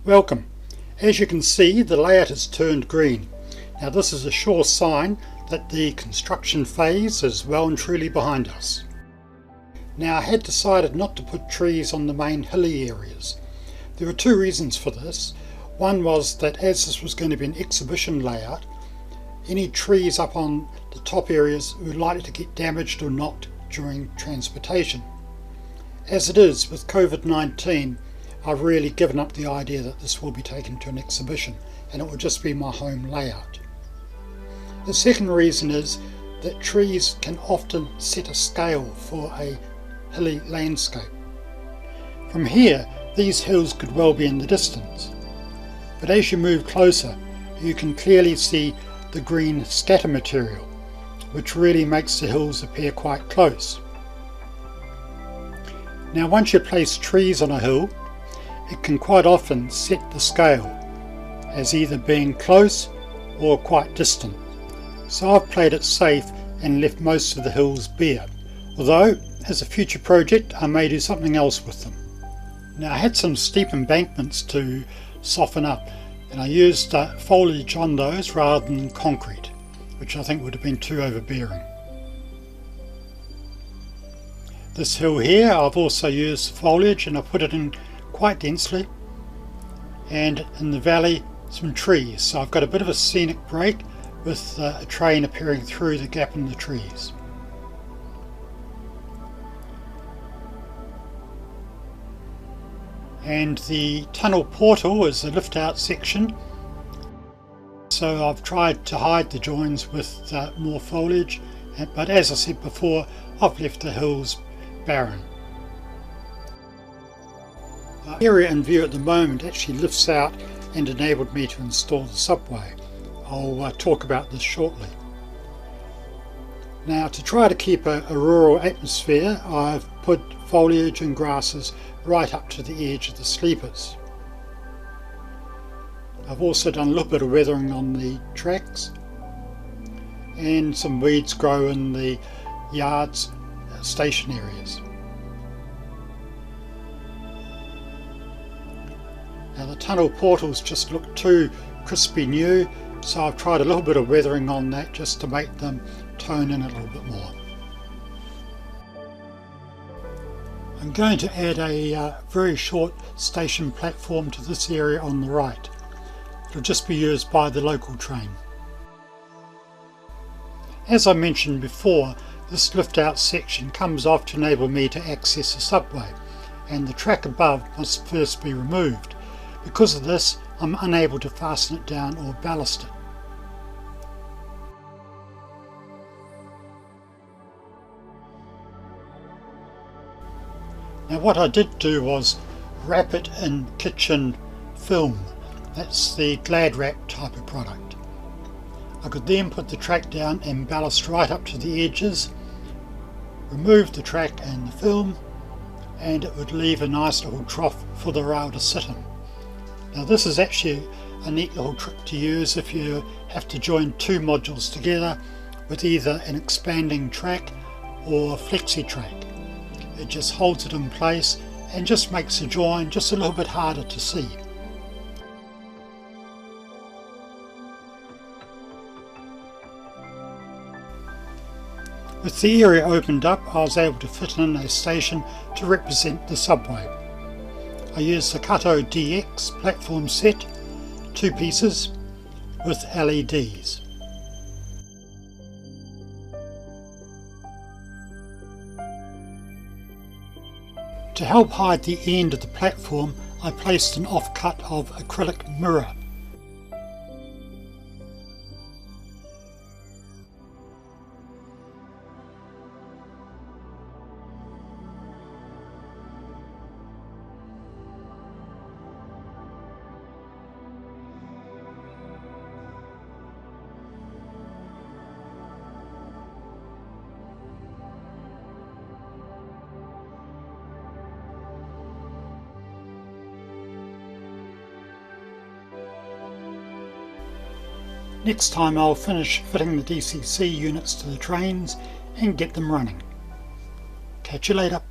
Welcome. As you can see, the layout has turned green. Now this is a sure sign that the construction phase is well and truly behind us. Now I had decided not to put trees on the main hilly areas. There were two reasons for this. One was that as this was going to be an exhibition layout, any trees up on the top areas were likely to get damaged or knocked during transportation. As it is, with COVID-19, I've really given up the idea that this will be taken to an exhibition and it will just be my home layout. The second reason is that trees can often set a scale for a hilly landscape. From here, these hills could well be in the distance, but as you move closer, you can clearly see the green scatter material, which really makes the hills appear quite close. Now once you place trees on a hill, it can quite often set the scale as either being close or quite distant. So I've played it safe and left most of the hills bare, although as a future project I may do something else with them. Now I had some steep embankments to soften up and I used foliage on those rather than concrete, which I think would have been too overbearing. This hill here I've also used foliage and I put it in quite densely, and in the valley some trees, so I've got a bit of a scenic break with a train appearing through the gap in the trees. And the tunnel portal is the lift out section, so I've tried to hide the joins with more foliage, but as I said before, I've left the hills barren. The area in view at the moment actually lifts out and enabled me to install the subway. I'll talk about this shortly. Now to try to keep a rural atmosphere, I've put foliage and grasses right up to the edge of the sleepers. I've also done a little bit of weathering on the tracks, and some weeds grow in the yards, station areas. Now the tunnel portals just look too crispy new, so I've tried a little bit of weathering on that just to make them tone in a little bit more. I'm going to add a very short station platform to this area on the right. It'll just be used by the local train. As I mentioned before, this lift out section comes off to enable me to access the subway, and the track above must first be removed. Because of this, I'm unable to fasten it down or ballast it. Now what I did do was wrap it in kitchen film. That's the Glad Wrap type of product. I could then put the track down and ballast right up to the edges, remove the track and the film, and it would leave a nice little trough for the rail to sit in. Now this is actually a neat little trick to use if you have to join two modules together with either an expanding track or flexi track. It just holds it in place and just makes the join just a little bit harder to see. With the area opened up, I was able to fit in a station to represent the subway. I used the Kato DX platform set, 2 pieces, with LEDs. To help hide the end of the platform, I placed an offcut of acrylic mirror. Next time I'll finish fitting the DCC units to the trains and get them running. Catch you later.